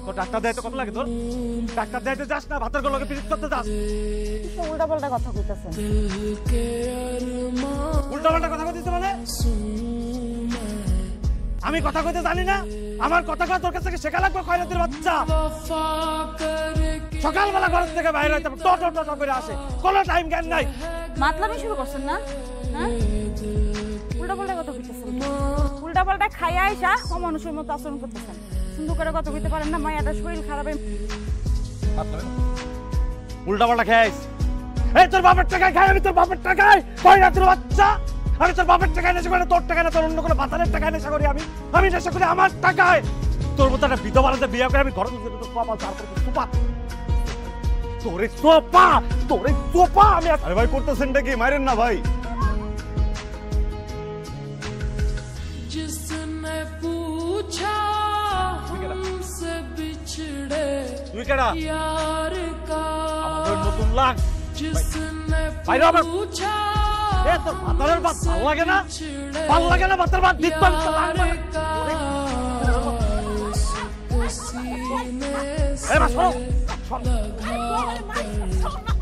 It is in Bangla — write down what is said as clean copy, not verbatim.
তো ডাক্তার দেয় তো কত লাগে তোর? ডাক্তার দেয় যাস না, ভাতের গলকে পিরিত করতে যাস। উল্টা পাল্টা কথা কইতাছেন। উল্টা পাল্টা কথা কইতেছ মানে? আমি কথা কইতে জানি না? আমার কথা কয় তোর কাছ থেকে শেখা লাগবে খয়রাতের বাচ্চা। সকালবেলা ঘর থেকে বাইরে হইতে ট করে আসে, কোনো টাইম জ্ঞান নাই। মাতলামি শুরু করছেন না? হ্যাঁ, উল্টা পাল্টা কথা কইতেছেন। উল্টা পাল্টা খাইয়া আইসা অমানুষের মতো আচরণ করতেছেন। সুন্দর করে কথা কইতে পারেন না? মায়াটা শরীর খারাপ। উল্টা পাল্টা খাইস? এই তোর বাপের টাকায় খাই আমি, তোর বাপের টাকায় খয়রাতের বাচ্চা। আমি তোর বাপের টাকায় নেশা করি, তোর টাকায় না, তোর অন্য কোনো বাতানের টাকায় নেশা করি। আমি নেশা করি আমার টাকায়। তোর মতো একটা বিধবাকে বিয়ে করে আমি ঘরে তোর পাপা, তারপর সোপা তোরে সোপা তোরে সোপা আমি। আরে ভাই করতেছেনটা কি? মারেন না ভাই। जिसने पूछा हमसे बिछड़े यार का, নতুন লাগ जिसने पूछा তোর ভাতারের ভাত ভাল লাগে না? ভাল লাগে না ভাতের ভাত দিতাম सीने এ মা, সরো। लगा